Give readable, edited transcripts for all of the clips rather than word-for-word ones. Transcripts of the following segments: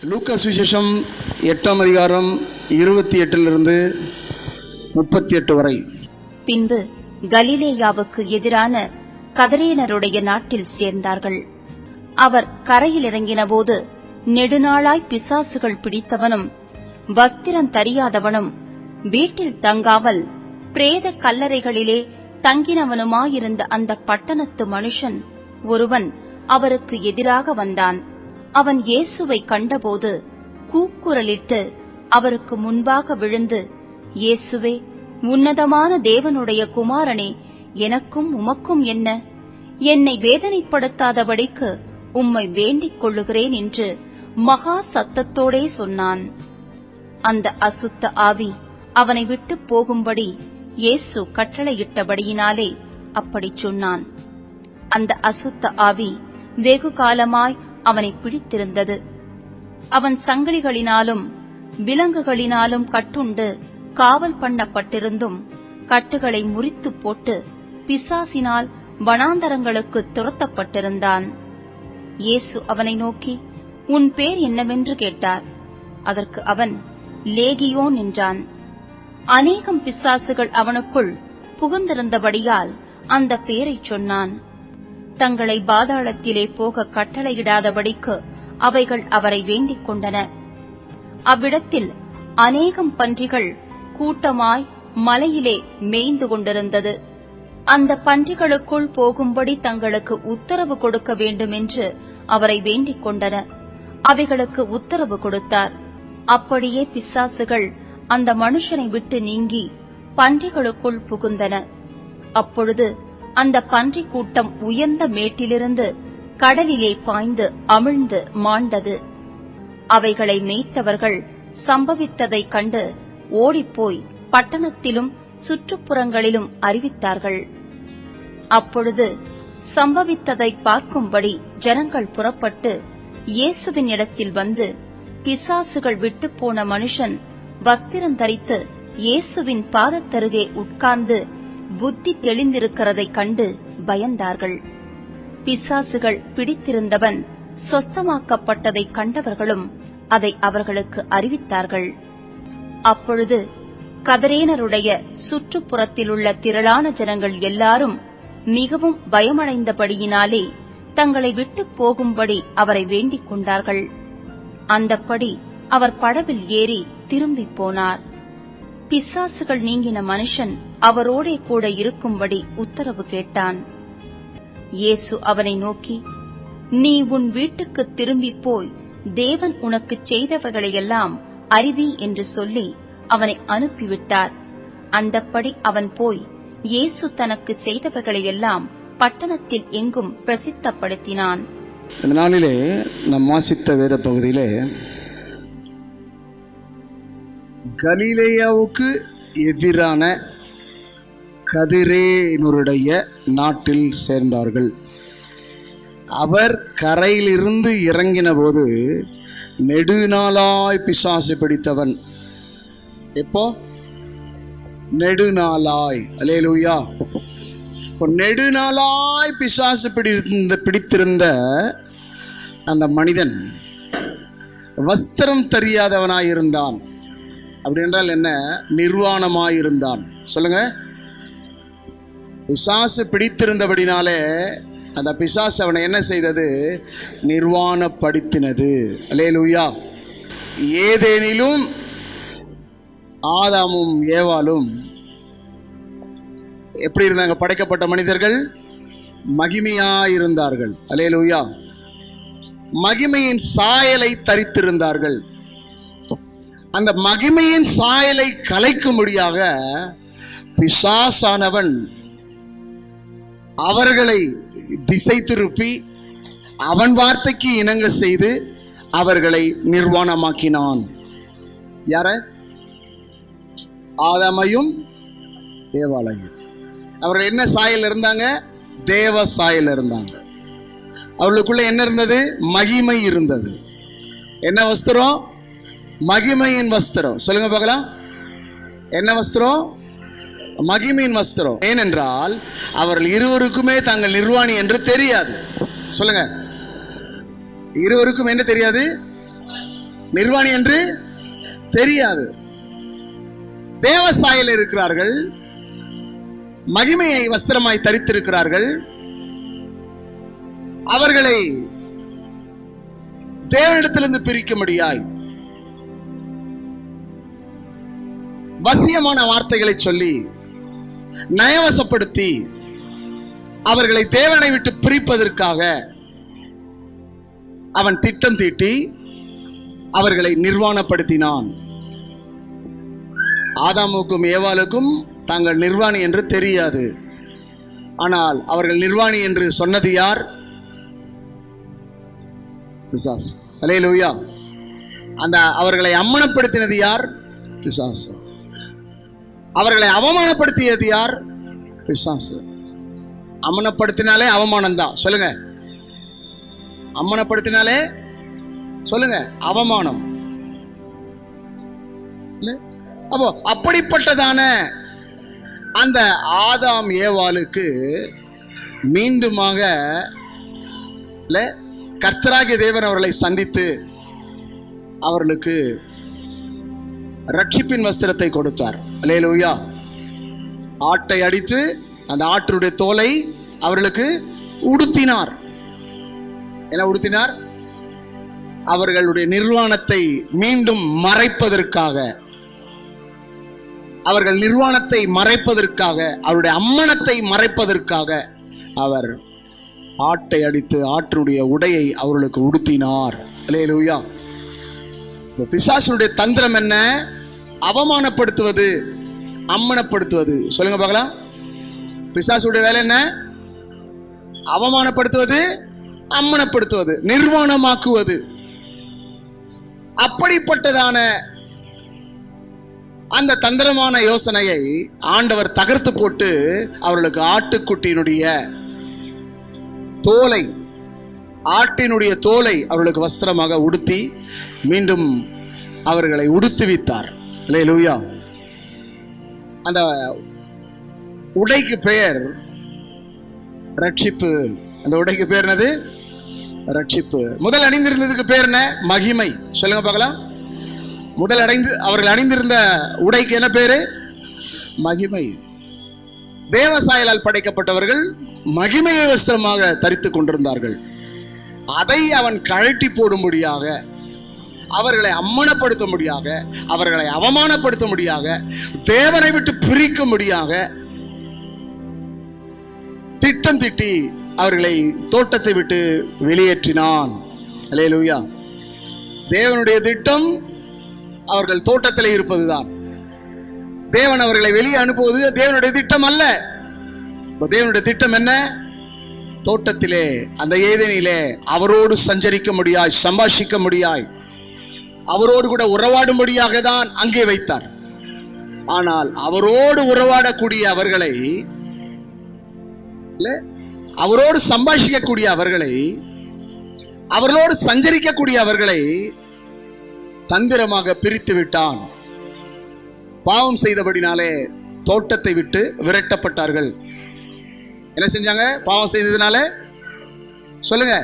லூக்கா சுவிசேஷம் 8ஆம் அதிகாரம் 28 38 வரை. பின்பு கலிலேயாவுக்கு எதிரான கதரேனருடைய நாட்டில் சேர்ந்தார்கள். அவர் கரையில் இறங்கினபோது நெடுநாளாய் பிசாசுகள் பிடித்தவனும் வஸ்திரம் தரியாதவனும் வீட்டில் தங்காமல் பிரேத கல்லறைகளிலே தங்கினவனுமாயிருந்த அந்த பட்டணத்து மனுஷன் ஒருவன் அவருக்கு எதிராக வந்தான். அவன் இயேசுவை கண்டபோது கூக்குரலிட்டு அவருக்கு முன்பாக விழுந்து, இயேசுவே, உன்னதமான தேவனுடைய குமாரனே, எனக்கும் உமக்கும் என்ன? என்னை வேதனைப்படுத்தாதபடிக்கு உம்மை வேண்டிக் கொள்ளுகிறேன் என்று மகா சத்தத்தோடே சொன்னான். அந்த அசுத்த ஆவி அவனை விட்டு போகும்படி இயேசு கட்டளையிட்டபடியினாலே அப்படிச் சொன்னான். அந்த அசுத்த ஆவி வெகு காலமாய் அவனை பிடித்திருந்தது. அவன் சங்கிலிகளினாலும் விலங்குகளினாலும் கட்டுண்டு காவல் பண்ணப்பட்டிருந்தும் கட்டுகளை முறித்து போட்டு பிசாசினால் வனாந்தரங்களுக்கு துரத்தப்பட்டிருந்தான். இயேசு அவனை நோக்கி, உன் பேர் என்னவென்று கேட்டார். அதற்கு அவன் லேகியோன் என்றான். அநேகம் பிசாசுகள் அவனுக்குள் புகுந்திருந்தபடியால் அந்த பேரைச் சொன்னான். தங்களை பாதாளத்திலே போக கட்டளையிடாதபடிக்கு அவைகள் அவரை வேண்டிக் கொண்டன. அவ்விடத்தில் அநேகம் பன்றிகள் கூட்டமாய் மலையிலே மேய்ந்து கொண்டிருந்தது. அந்த பன்றிகளுக்குள் போகும்படி தங்களுக்கு உத்தரவு கொடுக்க வேண்டுமென்று அவரை வேண்டிக் கொண்டன. அவைகளுக்கு உத்தரவு கொடுத்தார். அப்படியே பிசாசுகள் அந்த மனுஷனை விட்டு நீங்கி பன்றிகளுக்குள் புகுந்தன. அப்பொழுது அந்த பன்றி கூட்டம் உயர்ந்த மேட்டிலிருந்து கடலிலே பாய்ந்து அமிழ்ந்து மாண்டது. அவைகளை மேய்த்தவர்கள் சம்பவித்ததைக் கண்டு ஓடிப்போய் பட்டணத்திலும் சுற்றுப்புறங்களிலும் அறிவித்தார்கள். அப்பொழுது சம்பவித்ததை பார்க்கும்படி ஜனங்கள் புறப்பட்டு இயேசுவின் இடத்தில் வந்து, பிசாசுகள் விட்டு போன மனுஷன் வஸ்திரம் தரித்து இயேசுவின் பாதத்தருகே உட்கார்ந்து புத்தி தெளிந்திருக்கிறதைக் கண்டு பயந்தார்கள். பிசாசுகள் பிடித்திருந்தவன் சொஸ்தமாக்கப்பட்டதைக் கண்டவர்களும் அதை அவர்களுக்கு அறிவித்தார்கள். அப்பொழுது கதரேனருடைய சுற்றுப்புறத்திலுள்ள திரளான ஜனங்கள் எல்லாரும் மிகவும் பயமடைந்தபடியினாலே தங்களை விட்டு போகும்படி அவரை வேண்டிக் கொண்டார்கள். அந்தப்படி அவர் படவில் ஏறி திரும்பிப் போனார். பிசாசுகள் நீங்கின மனுஷன் அவரோடே கூட இருக்கும்படி உத்தரவு கேட்டான். இயேசு அவனை நோக்கி, நீ உன் வீட்டுக்கு திரும்பிப் போய் தேவன் உனக்குச் செய்தவைகளையெல்லாம் அறிவி என்று சொல்லி அவனை அனுப்பிவிட்டார். அந்தப்படி அவன் போய் இயேசு தனக்கு செய்தவைகளையெல்லாம் பட்டணத்தில் எங்கும் பிரசித்தப்படுத்தினான். இந்த நாளிலே நாம் வாசித்த வேத பகுதியிலே கலிலேயாவுக்கு எதிரான கதிரேனருடைய நாட்டில் சேர்ந்தார்கள். அவர் கரையிலிருந்து இறங்கின போது நெடுநாளாய் பிசாசு பிடித்தவன். எப்போ? நெடுநாளாய். அல்லேலூயா. நெடுநாளாய் பிசாசு பிடித்திருந்த அந்த மனிதன் வஸ்திரம் தெரியாதவனாயிருந்தான். அப்படி என்றால் என்ன? நிர்வாணமாயிருந்தான். சொல்லுங்க. பிசாசு பிடித்திருந்தபடினாலே அந்த பிசாசு அவனை என்ன செய்தது? நிர்வாணப்படுத்தினது. அல்லேலூயா. ஏதேனிலும் ஆதாமும் ஏவாளும் எப்படி இருந்தாங்க? படைக்கப்பட்ட மனிதர்கள் மகிமையாயிருந்தார்கள். அல்லேலூயா. மகிமையின் சாயலை தரித்திருந்தார்கள். அந்த மகிமையின் சாயலை கலைக்கும்படியாக பிசாசானவன் அவர்களை திசை திருப்பி அவன் வார்த்தைக்கு இணங்க செய்து அவர்களை நிர்வாணமாக்கினான். யார? ஆதாமையும் ஏவாளையும். அவர்கள் என்ன சாயல் இருந்தாங்க? தேவ சாயல் இருந்தாங்க. அவர்களுக்குள்ள என்ன இருந்தது? மகிமை இருந்தது. என்ன வஸ்திரம்? மகிமையின் வஸ்திரம். சொல்லுங்க பார்க்கலாம். என்ன வஸ்திரம்? மகிமையின் வஸ்திரம். ஏனென்றால் அவர்கள் இருவருக்குமே தாங்கள் நிர்வாணி என்று தெரியாது. சொல்லுங்க. இருவருக்கும் என்ன தெரியாது? நிர்வாணி என்று தெரியாது. தேவசாயில் இருக்கிறார்கள், மகிமையை வஸ்திரமாய் தரித்திருக்கிறார்கள். அவர்களை தேவனிடத்திலிருந்து பிரிக்க முடியாய் வசியமான வார்த்தைகளை சொல்லி நயவசப்படுத்தி அவர்களை தேவனை விட்டு பிரிப்பதற்காக அவன் திட்டம் தீட்டி அவர்களை நிர்வாணப்படுத்தினான். ஆதாமுக்கும் ஏவாளுக்கும் தாங்கள் நிர்வாணி என்று தெரியாது. ஆனால் அவர்கள் நிர்வாணி என்று சொன்னது யார்? பிசாசு. அல்லேலூயா. அந்த அவர்களை அம்மனப்படுத்தினது யார்? பிசாசு. அவர்களை அவமானப்படுத்தியது யார்? பிசாசு. அம்மனப்படுத்தினாலே அவமானம் தான். சொல்லுங்க. அம்மனப்படுத்தினாலே சொல்லுங்க அவமானம். அப்போ அப்படிப்பட்டதான அந்த ஆதாம் ஏவாளுக்கு மீண்டுமாக கர்த்தராகிய தேவன் அவர்களை சந்தித்து அவர்களுக்கு ரட்சிப்பின் வஸ்திரத்தை கொடுத்தார். அல்லேலூயா. ஆட்டை அடித்து அந்த ஆட்டுடைய தோலை அவர்களுக்கு உடுத்தினார். என்ன உடுத்தினார்? அவர்களுடைய நிர்வாணத்தை மீண்டும் மறைப்பதற்காக, அவர்கள் நிர்வாணத்தை மறைப்பதற்காக, அவருடைய அம்மனத்தை மறைப்பதற்காக அவர் ஆட்டை அடித்து ஆட்டினுடைய உடையை அவர்களுக்கு உடுத்தினார். அல்லேலூயா. பிசாசுடைய தந்திரம் என்ன? அவமானப்படுத்துவது, அம்மனப்படுத்துவது. சொல்லுங்க பார்க்கலாம். பிசாசுடைய வேலை என்ன? அவமானப்படுத்துவது, அம்மனப்படுத்துவது, நிர்வாணமாக்குவது. அப்படிப்பட்டதான அந்த தந்திரமான யோசனையை ஆண்டவர் தகர்த்து போட்டு அவர்களுக்கு ஆட்டுக்குட்டியினுடைய தோலை, ஆட்டினுடைய தோலை அவர்களுக்கு வஸ்திரமாக உடுத்தி மீண்டும் அவர்களை உடுத்துவித்தார். அல்லேலூயா. அந்த உடைக்கு பெயர் ரட்சிப்பு. அந்த உடைக்கு பேர் என்னது? ரட்சிப்பு. முதல் அணிந்திருந்ததுக்கு பேர் என்ன? மகிமை. சொல்லுங்க பார்க்கலாம். முதல் அவர்கள் அணிந்திருந்த உடைக்கு என்ன பேரு? மகிமை. தேவசாயலால் படைக்கப்பட்டவர்கள் மகிமையை வஸ்திரமாக தரித்துக் கொண்டிருந்தார்கள். அதை அவன் கழட்டி போடும்படியாக, அவர்களை அம்மனப்படுத்தும்படியாக, அவர்களை அவமானப்படுத்தும்படியாக, தேவனை விட்டு பிரிக்கும்படியாக திட்டம் திட்டி அவர்களை தோட்டத்தை விட்டு வெளியேற்றினான். அல்லேலூயா. தேவனுடைய திட்டம் அவர்கள் தோட்டத்திலே இருப்பதுதான். தேவன் அவர்களை வெளியே அனுப்புவது தேவனுடைய திட்டம் அல்ல. தேவனுடைய திட்டம் என்ன? தோட்டத்திலே, அந்த ஏதேனிலே அவரோடு சஞ்சரிக்க முடியாய், சம்பாஷிக்க முடியாய், அவரோடு கூட உறவாடும்படியாக தான் அங்கே வைத்தார். ஆனால் அவரோடு உறவாடக்கூடிய அவர்களை, அவரோடு சம்பாஷிக்கக்கூடிய அவர்களை, அவர்களோடு சஞ்சரிக்கக்கூடிய அவர்களை தந்திரமாக பிரித்து விட்டான். பாவம் செய்தபடினாலே தோட்டத்தை விட்டு விரட்டப்பட்டார்கள். என்ன செஞ்சாங்க? பாவம் செய்ததுனால. சொல்லுங்க.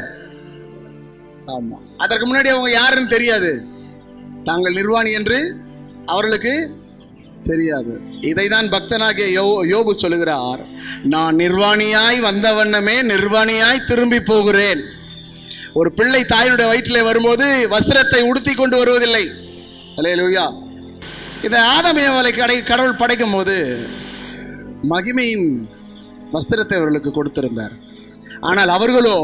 ஆமா. அதற்கு முன்னாடி அவங்க யாருன்னு தெரியாது. தாங்கள் நிர்வாணி என்று அவர்களுக்கு தெரியாது. இதைதான் பக்தனாகிய யோபு சொல்லுகிறார். நான் நிர்வாணியாய் வந்த வண்ணமே நிர்வாணியாய் திரும்பி போகிறேன். ஒரு பிள்ளை தாயினுடைய வயிற்றிலே வரும்போது வஸ்திரத்தை உடுத்தி கொண்டு வருவதில்லை. அல்லேலூயா. இதை ஆதாம் ஏவாளை கடவுள் படைக்கும் போது மகிமையின் வஸ்திரத்தை அவர்களுக்கு கொடுத்திருந்தார். ஆனால் அவர்களோ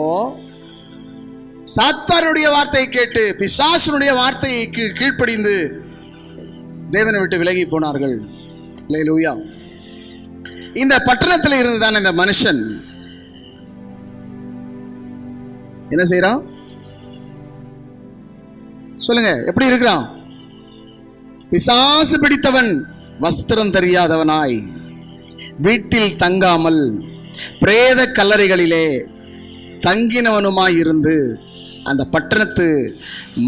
சாத்தானுடைய வார்த்தையை கேட்டு பிசாசுனுடைய வார்த்தைக்கு கீழ்ப்படிந்து தேவனை விட்டு விலகி போனார்கள். அல்லேலூயா. இந்த பட்டணத்தில் இருந்துதான் இந்த மனுஷன் என்ன செய்யறான்? சொல்லுங்க. எப்படி இருக்கிறான்? பிசாசு பிடித்தவன், வஸ்திரம் தெரியாதவனாய், வீட்டில் தங்காமல் பிரேத கல்லறைகளிலே தங்கினவனுமாய் இருந்து அந்த பட்டணத்து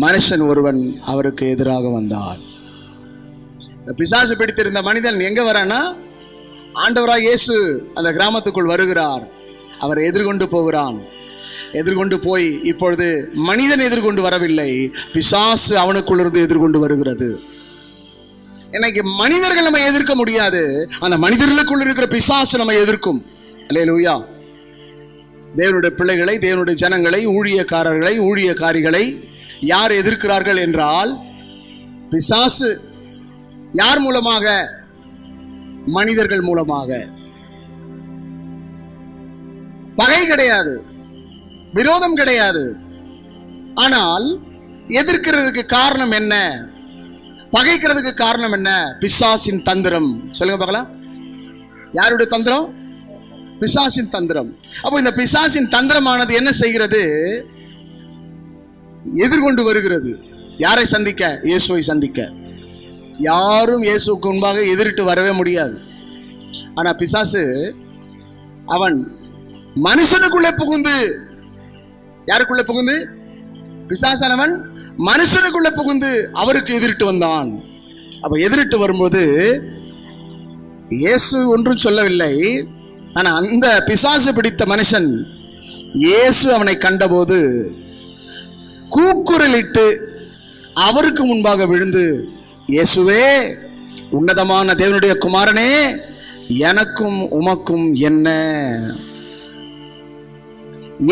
மனுஷன் ஒருவன் அவருக்கு எதிராக வந்தான். இந்த பிசாசு பிடித்திருந்த மனிதன் எங்க வரானா? ஆண்டவராய் இயேசு அந்த கிராமத்துக்குள் வருகிறார். அவரை எதிர்கொண்டு போகிறான். எதிர்கொண்டு போய் இப்பொழுது மனிதன் எதிர்கொண்டு வரவில்லை, பிசாசு அவனுக்குள்ளிருந்து எதிர்கொண்டு வருகிறது. இன்னைக்கு மனிதர்கள் நம்ம எதிர்க்க முடியாது, அந்த மனிதர்களுக்குள் இருக்கிற பிசாசு நம்ம எதிர்க்கும். அல்லேலூயா. தேவனுடைய பிள்ளைகளை, தேவனுடைய ஜனங்களை, ஊழியக்காரர்களை, ஊழியக்காரிகளை யார் எதிர்க்கிறார்கள் என்றால் பிசாசு. யார் மூலமாக? மனிதர்கள் மூலமாக. பகை கிடையாது, விரோதம் கிடையாது. ஆனால் எதிர்க்கிறதுக்கு காரணம் என்ன? பகைக்கிறதுக்கு காரணம் என்ன? பிசாசின் தந்திரம். சொல்லுங்க பார்க்கலாம். யாருடைய தந்திரம்? பிசாசின் தந்திரம். அப்போ இந்த பிசாசின் தந்திரமானது என்ன செய்கிறது? எதிர்கொண்டு வருகிறது. யாரை சந்திக்க? இயேசுவை சந்திக்க. யாரும் இயேசுக்கு முன்பாக எதிரிட்டு வரவே முடியாது. ஆனா பிசாசு அவன் மனுஷனுக்குள்ளே புகுந்து, யாருக்குள்ளே புகுந்து? பிசாசானவன் மனுஷனுக்குள்ளே புகுந்து அவருக்கு எதிரிட்டு வந்தான். அப்ப எதிரிட்டு வரும்போது இயேசு ஒன்றும் சொல்லவில்லை. ஆனா அந்த பிசாசு பிடித்த மனுஷன் இயேசு அவனை கண்டபோது கூக்குரலிட்டு அவருக்கு முன்பாக விழுந்து, இயேசுவே, உன்னதமான தேவனுடைய குமாரனே, எனக்கும் உமக்கும் என்ன?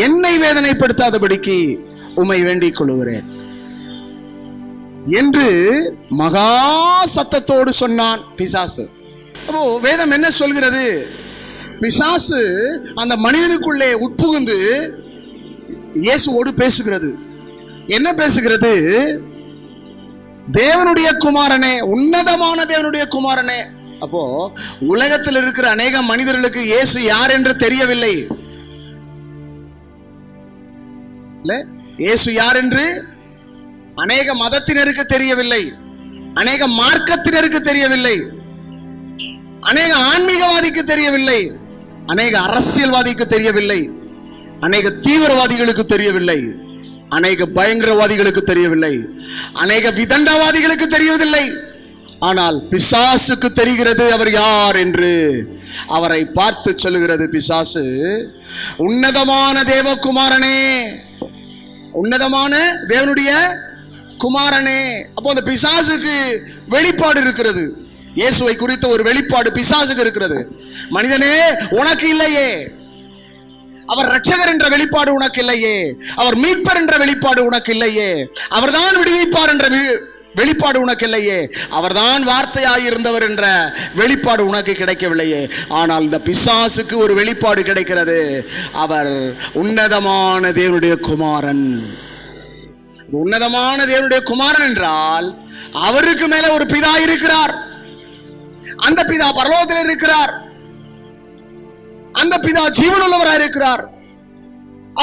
என்னை வேதனைப்படுத்தாதபடிக்கு உம்மை வேண்டிக் கொள்கிறேன் என்று மகா சத்தத்தோடு சொன்னான் பிசாசு. அப்போ வேதம் என்ன சொல்கிறது? பிசாசு அந்த மனிதனுக்குள்ளே உட்புகுந்து இயேசுவோடு பேசுகிறது. என்ன பேசுகிறது? தேவனுடைய குமாரனே, உன்னதமான தேவனுடைய குமாரனே. அப்போ உலகத்தில் இருக்கிற அநேக மனிதர்களுக்கு இயேசு யார் என்று தெரியவில்லை. இயேசு யார் என்று அநேக மதத்தினருக்கு தெரியவில்லை, அநேக மார்க்கத்தினருக்கு தெரியவில்லை, அநேக ஆன்மீகவாதிக்கு தெரியவில்லை, அநேக அரசியல்வாதிக்கு தெரியவில்லை, அநேக தீவிரவாதிகளுக்கு தெரியவில்லை, அநேக பயங்கரவாதிகளுக்கு தெரியவில்லை, அநேக விதண்டவாதிகளுக்கு தெரியவில்லை. ஆனால் பிசாசுக்கு தெரிகிறது அவர் யார் என்று. அவரை பார்த்து சொல்லுகிறது பிசாசு, உன்னதமான தேவகுமாரனே, உன்னதமான தேவனுடைய குமாரனே. அப்போ அந்த பிசாசுக்கு வெளிப்பாடு இருக்கிறது. இயேசுவை குறித்த ஒரு வெளிப்பாடு பிசாசுக்கு இருக்கிறது. மனிதனே, உனக்கு இல்லையே. அவர் இரட்சகர் என்ற வெளிப்பாடு உனக்கு இல்லையே. அவர் மீட்பர் என்ற வெளிப்பாடு உனக்கு இல்லையே. அவர்தான் விடுவிப்பார் என்ற வெளிப்பாடு உனக்கு இல்லையே. அவர்தான் வார்த்தையாயிருந்தவர் என்ற வெளிப்பாடு உனக்கு கிடைக்கவில்லையே. ஆனால் இந்த பிசாசுக்கு ஒரு வெளிப்பாடு கிடைக்கிறது. அவர் உன்னதமான தேவனுடைய குமாரன். உன்னதமான தேவனுடைய குமாரன் என்றால் அவருக்கு மேல ஒரு பிதா இருக்கிறார். அந்த பிதா பரலோகத்தில் இருக்கிறார். அந்த பிதா ஜீவனுள்ளவராக இருக்கிறார்.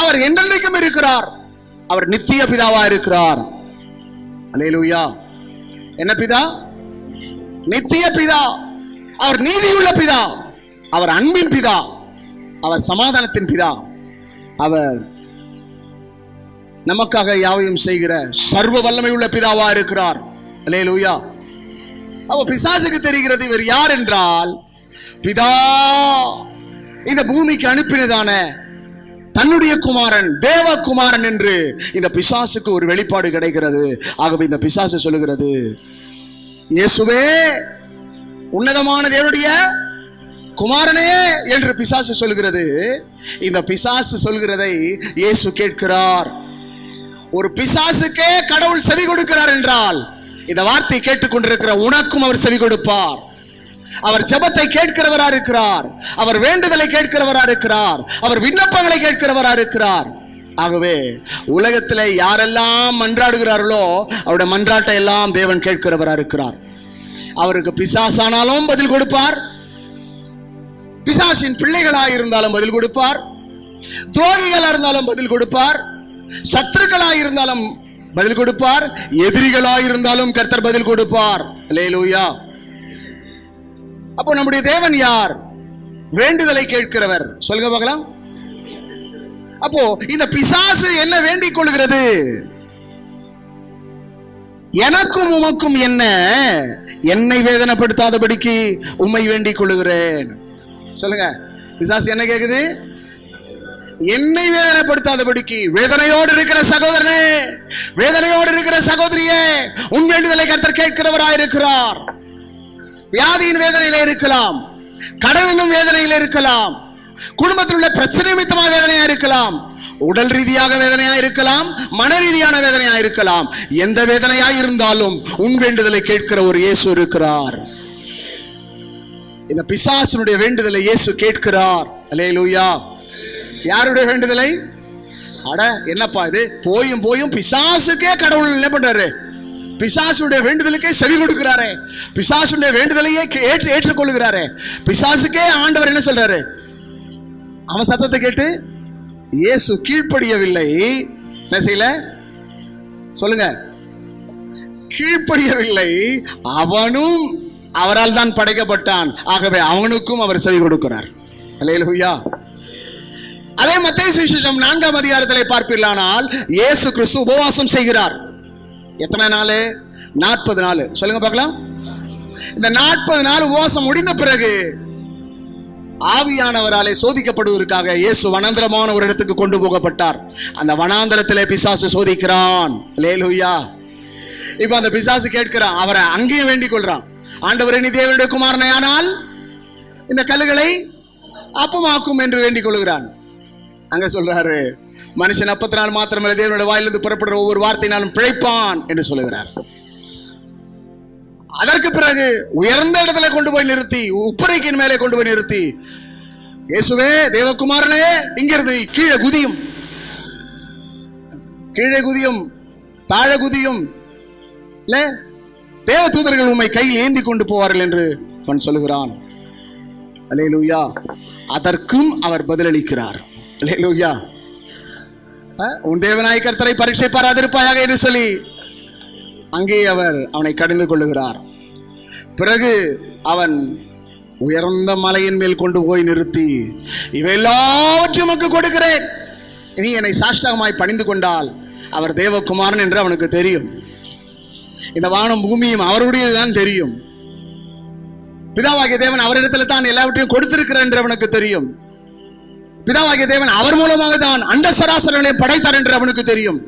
அவர் என்றென்றைக்கும் இருக்கிறார். அவர் நித்திய பிதாவா இருக்கிறார். அல்லேலூயா. என்ன பிதா? நித்திய பிதா. அவர் நீதியுள்ள பிதா. அவர் அன்பின் பிதா. அவர் சமாதானத்தின் பிதா. அவர் நமக்காக யாவையும் செய்கிற சர்வ வல்லமை உள்ள பிதாவா இருக்கிறார். அல்லேலூயா. அப்ப பிசாசுக்கு தெரிகிறது இவர் யார் என்றால், பிதா இந்த பூமிக்கு அனுப்பினதான தன்னுடைய குமாரன், தேவகுமாரன் என்று இந்த பிசாசுக்கு ஒரு வெளிப்பாடு கிடைக்கிறது. ஆகவே இந்த பிசாசு சொல்லுகிறது, இயேசுவே, உன்னதமான தேவனுடைய குமாரனே என்று பிசாசு சொல்கிறது. இந்த பிசாசு சொல்கிறதை இயேசு கேட்கிறார். ஒரு பிசாசுக்கே கடவுள் செவி கொடுக்கிறார் என்றால், இந்த வார்த்தை கேட்டுக்கொண்டிருக்கிற உனக்கும் அவர் செவி கொடுப்பார். அவர் ஜெபத்தை கேட்கிறவரா இருக்கிறார். அவர் வேண்டுதலை கேட்கிறவரா இருக்கிறார். அவர் விண்ணப்பங்களை கேட்கிறவரா இருக்கிறார். ஆகவே உலகத்தில் யாரெல்லாம் மன்றாடுகிறார்களோ அவருடைய மன்றாட்டை எல்லாம் தேவன் கேட்கிறவரா இருக்கிறார். அவருக்கு பிசாசானாலும் பதில் கொடுப்பார், பிசாசின் பிள்ளைகளாக இருந்தாலும் பதில் கொடுப்பார், துரோகிகளா இருந்தாலும் பதில் கொடுப்பார், சத்துருக்களாக இருந்தாலும் பதில் கொடுப்பார், எதிரிகளாக இருந்தாலும் கர்த்தர் பதில் கொடுப்பார். அல்லேலூயா. அப்போ நம்முடைய தேவன் யார்? வேண்டுதலை கேட்கிறவர். சொல்லுங்க பார்க்கலாம். அப்போ இந்த பிசாசு என்ன வேண்டிக் கொள்கிறது? எனக்கும் உமக்கும் என்ன? என்னை வேதனைப்படுத்தாதபடிக்கு உம்மை வேண்டிக் கொள்கிறேன். சொல்லுங்க. பிசாசு என்ன கேக்குது? என்னை வேதனைப்படுத்தாதபடிக்கு வேதனையோடு இருக்கிற சகோதரனே, வேதனையோடு இருக்கிற சகோதரியே, உன் வேண்டுதலை கர்த்தர் கேட்கிறவராயிருக்கிறார். வியாதியின் வேதனையில இருக்கலாம், கடனிலும் வேதனையில இருக்கலாம், குடும்பத்தில் உள்ள பிரச்சனை நிமித்தமாக வேதனையா இருக்கலாம், உடல் ரீதியாக வேதனையா இருக்கலாம், மன ரீதியான வேதனையா இருக்கலாம். எந்த வேதனையா இருந்தாலும் உன் வேண்டுதலை கேட்கிற ஒரு இயேசு இருக்கிறார். இந்த பிசாசினுடைய வேண்டுதலை இயேசு கேட்கிறார். அல்லேலூயா. யாருடைய வேண்டுதலை? அட என்னப்பா இது, போயும் போயும் பிசாசுக்கே கடவுள் என்ன பண்றாரு? பிசாசுடைய வேண்டுதலுக்கே செவி கொடுக்கிறாரே, பிசாசுடைய வேண்டுதலையே ஏற்றுக்கொள்கிறாரே. பிசாசுக்கே ஆண்டவர் என்ன சொல்றாரு? அவன் சத்தத்தை கேட்டு இயேசு கீழ்ப்படியவில்லை. என்ன செய்யல? சொல்லுங்க. கீழ்ப்படியவில்லை. அவனும் அவரால் தான் படைக்கப்பட்டான், ஆகவே அவனுக்கும் அவர் செவி கொடுக்கிறார். அல்லேலூயா. அதே மத்தேயு சுவிசேஷம் 4ஆம் அதிகாரத்திலே பார்ப்பீர்களானால் இயேசு கிறிஸ்து உபவாசம் செய்கிறார். எத்தனை நாள்? 40 நாள். சொல்லுங்க பார்க்கலாம். இந்த 40 நாள் உபவாசம் முடிந்த பிறகு ஆவியானவராலே சோதிக்கப்படுவதற்காக இயேசு வனாந்தரமான ஒரு இடத்துக்கு கொண்டு போகப்பட்டார். அந்த வனாந்தரத்திலே பிசாசு சோதிக்கிறான். அல்லேலூயா. இப்ப அந்த பிசாசு கேட்கிறான், அவரை அங்கேயும் வேண்டிக் கொள்றான். ஆண்டவரே, நீ தேவனுடைய குமாரனே ஆனால் இந்த கல்லுகளை அப்பமாக்கும் என்று வேண்டிக் கொள்கிறான். அங்க சொல்றாரு, மனுஷன் அப்பத்தினால் மாத்திரமல்ல தேவனுடைய வாயிலிருந்து புறப்படுற ஒவ்வொரு வார்த்தையினாலும் பிழைப்பான் என்று சொல்லுகிறார். அதற்கு பிறகு உயர்ந்த இடத்துல கொண்டு போய் நிறுத்தி, உப்பரைக்கின் மேலே கொண்டு போய் நிறுத்தி, இயேசுவே தேவகுமாரனே, இங்கிருந்து கீழே குதியும், கீழே குதியும், தாழ குதியும், தேவ தூதர்கள் உம்மை கையில் ஏந்தி கொண்டு போவார்கள் என்று அவன் சொல்லுகிறான். அல்லேலூயா. அதற்கும் அவர் பதிலளிக்கிறார். அல்லேலூயா. உன் தேவனாய் கர்த்தரை பரீட்சை பாராதிருப்பாயாக என்று சொல்லி அங்கே அவர் அவனை கடிந்து கொள்ளுகிறார். பிறகு அவன் உயர்ந்த மலையின் மேல் கொண்டு போய் நிறுத்தி, இவையெல்லாவற்றையும் உமக்கு கொடுக்கிறேன், நீ என்னை சாஷ்டாகமாய் பணிந்து கொண்டால் அவர் தேவகுமாரன் என்று அவனுக்கு தெரியும். இந்த வானம் பூமியும் அவருடையதுதான் தெரியும். பிதாவாகிய தேவன் அவரிடத்துல தான் எல்லாவற்றையும் கொடுத்திருக்கிறார் என்று அவனுக்கு தெரியும். பிதாவாகிய தேவன் அவர் மூலமாக தான் அண்ட சராசரங்களை படைத்தார் என்று அவனுக்கு தெரியும்.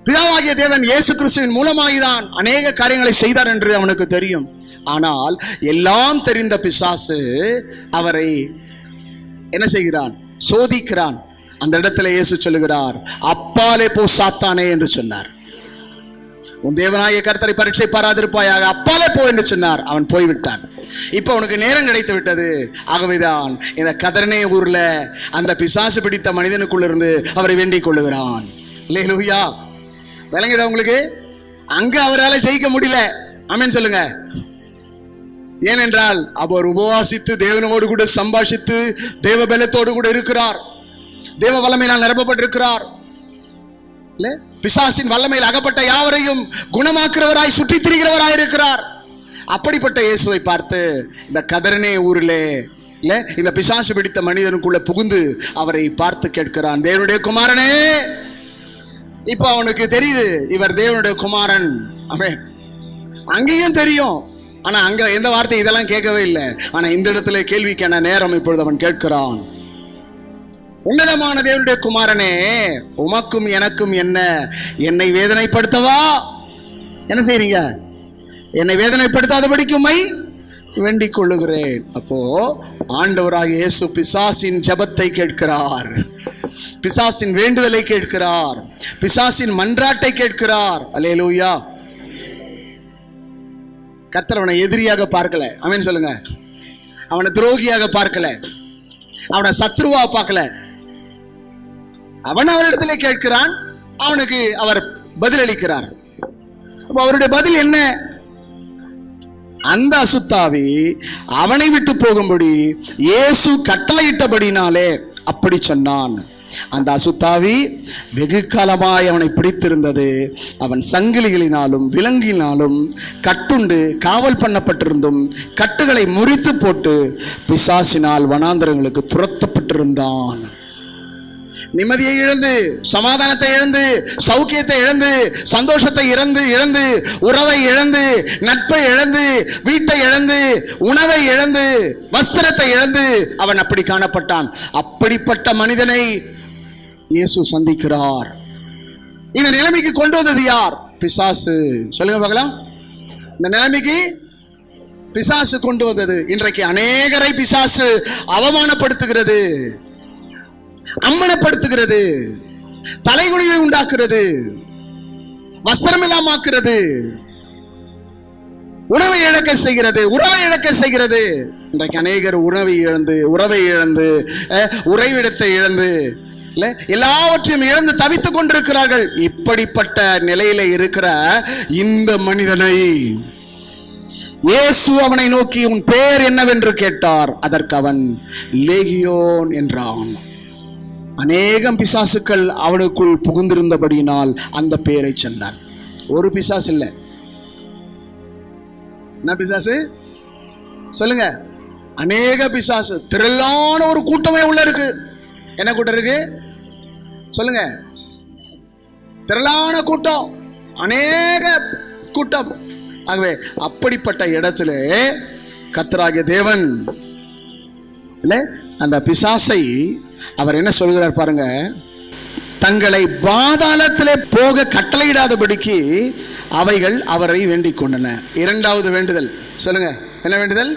பிதாவாகிய தேவன் இயேசு கிறிஸ்துவின் மூலமாகிதான் அநேக காரியங்களை செய்தார் என்று அவனுக்கு தெரியும். ஆனால் எல்லாம் தெரிந்த பிசாசு அவரை என்ன செய்கிறான்? சோதிக்கிறான். அந்த இடத்துல இயேசு சொல்லுகிறார், அப்பாலே போ சாத்தானே என்று சொன்னார். உன் தேவனாகிய கர்த்தரை பரீட்சை பாராதிருப்பாயாக, அப்பாலே போ என்று சொன்னார். அவன் போய்விட்டான். இப்ப அவனுக்கு நேரம் கிடைத்து விட்டது. ஆகவேதான் இந்த கதர்னே ஊர்ல அந்த பிசாசு பிடித்த மனிதனுக்குள்ள இருந்து அவரை வேண்டிக் கொள்ளுகிறான். அல்லேலூயா. விளங்குதா உங்களுக்கு? அங்க அவரால் ஜெயிக்க முடியல. ஆமென் சொல்லுங்க. ஏனென்றால் அவர் உபவாசித்து தேவனோடு கூட சம்பாஷித்து தேவ பலத்தோடு கூட இருக்கிறார், தேவ வல்லமையினால் நிரப்பப்பட்டிருக்கிறார். பிசாசின் வல்லமையில் அகப்பட்ட யாவரையும் குணமாக்குறவராய் சுற்றி திரிகிறவராய் இருக்கிறார். அப்படிப்பட்ட இயேசுவை பார்த்து இந்த கதர்னே ஊரிலே இந்த பிசாசு பிடித்த மனிதனுக்குள்ள புகுந்து அவரை பார்த்து கேட்கிறான், தேவனுடைய குமாரனே. இப்ப அவனுக்கு தெரியுது இவர் தேவனுடைய குமாரன். ஆமென். அங்கேயும் தெரியும், ஆனா அங்க எந்த வார்த்தை இதெல்லாம் கேட்கவே இல்லை. ஆனா இந்த இடத்துல கேள்விக்கான நேரம் இப்பொழுது அவன் கேட்கிறான். உன்னதமான தேவனுடைய குமாரனே, உமக்கும் எனக்கும் என்ன? என்னை வேதனைப்படுத்தவா என்ன செய்றீங்க? என்னை வேதனைப்படுத்தாதபடிக்கு உம்மை வேண்டிக் கொள்ளுகிறேன். அப்போ ஆண்டவராகிய இயேசு பிசாசின் ஜெபத்தை கேட்கிறார், பிசாசின் வேண்டுதலை கேட்கிறார், பிசாசின் மன்றாட்டை கேட்கிறார். அல்லேலூயா. கர்த்தர் அவனை எதிரியாக பார்க்கல. ஆமென் சொல்லுங்க. அவனை துரோகியாக பார்க்கல, அவனை சத்ருவா பார்க்கல. அவன் அவரிடத்திலே கேட்கிறான், அவனுக்கு அவர் பதிலளிக்கிறார். அவருடைய பதில் என்ன? அந்த அசுத்தாவி அவனை விட்டு போகும்படி இயேசு கட்டளையிட்டபடினாலே அப்படி சொன்னான். அந்த அசுத்தாவி வெகு காலமாய் அவனை பிடித்திருந்தது. அவன் சங்கிலிகளினாலும் விலங்கினாலும் கட்டுண்டு காவல் பண்ணப்பட்டிருந்தும் கட்டுகளை முறித்து போட்டு பிசாசினால் வனாந்தரங்களுக்கு துரத்தப்பட்டிருந்தான். நிம்மதியை இழந்து, சமாதானத்தை இழந்து, சௌக்கியத்தை இழந்து, சந்தோஷத்தை இழந்து, உறவை இழந்து, நட்பை இழந்து, வீட்டை இழந்து, உணவை இழந்து, வஸ்திரத்தை இழந்து அவன் அப்படி காணப்பட்டான். அப்படிப்பட்ட மனிதனை இயேசு சந்திக்கிறார். இந்த நிலைமைக்கு கொண்டு வந்தது யார்? பிசாசு. சொல்லுங்க பார்க்கலாம். இந்த நிலைமைக்கு பிசாசு கொண்டு வந்தது. இன்றைக்கு அநேகரை பிசாசு அவமானப்படுத்துகிறது, அம்மனப்படுத்துகிறது, தலைகுனிவை உண்டாக்குறது, வஸ்திரம் இல்லாமாக்குறது, உணவை இழக்க செய்கிறது, உறவை இழக்க செய்கிறது. இன்றைக்கு அநேகர் உறவை இழந்து உறைவிடத்தை இழந்து எல்லாவற்றையும் இழந்து தவித்துக் கொண்டிருக்கிறார்கள். இப்படிப்பட்ட நிலையில இருக்கிற இந்த மனிதனை இயேசு அவனை நோக்கி உன் பெயர் என்னவென்று கேட்டார். அதற்கு அவன் லேகியோன் என்றான். அநேகம் பிசாசுக்கள் அவனுக்குள் புகுந்திருந்தபடியினால் அந்த பெயரை சொன்னான். ஒரு பிசாசு இல்லை. என்ன பிசாசு சொல்லுங்க? அநேக பிசாசு, திரளான ஒரு கூட்டமே உள்ள இருக்கு. என்ன கூட்டம் இருக்கு சொல்லுங்க? திரளான கூட்டம், அநேக கூட்டம். ஆகவே அப்படிப்பட்ட இடத்துல கர்த்தராகிய தேவன் அந்த பிசாசை அவர் என்ன சொல்கிறார் பாருங்க. தங்களை பாதாளத்திலே போக கட்டளையிடாதபடிக்கு அவைகள் அவரை வேண்டிக் கொண்டன. இரண்டாவது வேண்டுதல் சொல்லுங்க. என்ன வேண்டுதல்?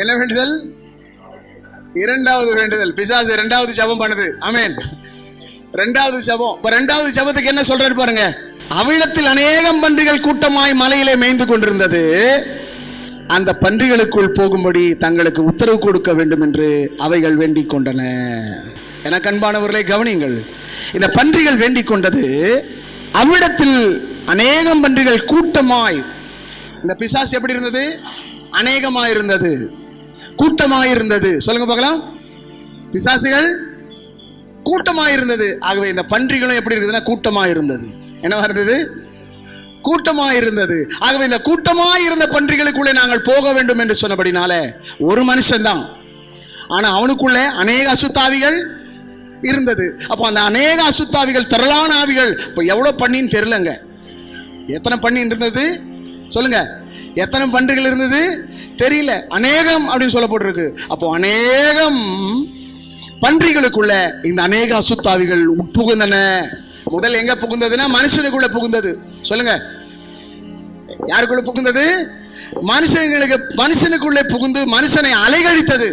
என்ன வேண்டுதல்? இரண்டாவது வேண்டுதல். பிசாசு இரண்டாவது ஜெபம் பண்ணுது. ஆமென். இரண்டாவது ஜெபம். இரண்டாவது ஜெபத்துக்கு என்ன சொல்றாரு பாருங்க. அவ்விடத்தில் அநேகம் பன்றிகள் கூட்டமாய் மலையிலே மேய்ந்து கொண்டிருந்தது. அந்த பன்றிகளுக்குள் போகும்படி தங்களுக்கு உத்தரவு கொடுக்க வேண்டும் என்று அவைகள் வேண்டிக் கொண்டன. எனக்கு அன்பானவர்களை கவனியுங்கள். இந்த பன்றிகள் வேண்டிக் கொண்டது அவ்விடத்தில் அநேகம் பன்றிகள் கூட்டமாய். இந்த பிசாசு எப்படி இருந்தது? அநேகமாய் இருந்தது, கூட்டமாய் இருந்தது. சொல்லுங்க பார்க்கலாம். பிசாசுகள் கூட்டமாய் இருந்தது. ஆகவே இந்த பன்றிகளும் எப்படி இருக்குதுன்னா கூட்டமாய் இருந்தது. என்னவா இருந்தது? கூட்டமாய் இருந்தது. ஆகவே இந்த கூட்டமாய் இருந்த பன்றிகளுக்குள்ளே நாங்கள் போக வேண்டும் என்று சொன்னபடினால ஒரு மனுஷன் தான், ஆனா அவனுக்குள்ளே அநேக அசுத்தாவிகள் இருந்தது. அப்போ அந்த அநேக அசுத்தாவிகள், திரளான ஆவிகள். இப்போ எவ்வளவு பண்ணின்னு தெரியலங்க. எத்தனை பண்ணி இருந்தது சொல்லுங்க? எத்தனை பன்றிகள் இருந்தது தெரியல. அநேகம் அப்படின்னு சொல்லப்பட்டிருக்கு. அப்போ அநேகம் பன்றிகளுக்குள்ள இந்த அநேக அசுத்தாவிகள் உட்புகுந்தன. முதல் எங்க புகுந்ததுன்னா மனுஷனுக்குள்ள புகுந்தது. சொல்லுங்க, யாருக்குள்ள புகுந்தது? மனுஷனுக்குள்ளே புகுந்து மனுஷனை அலைகழித்தது.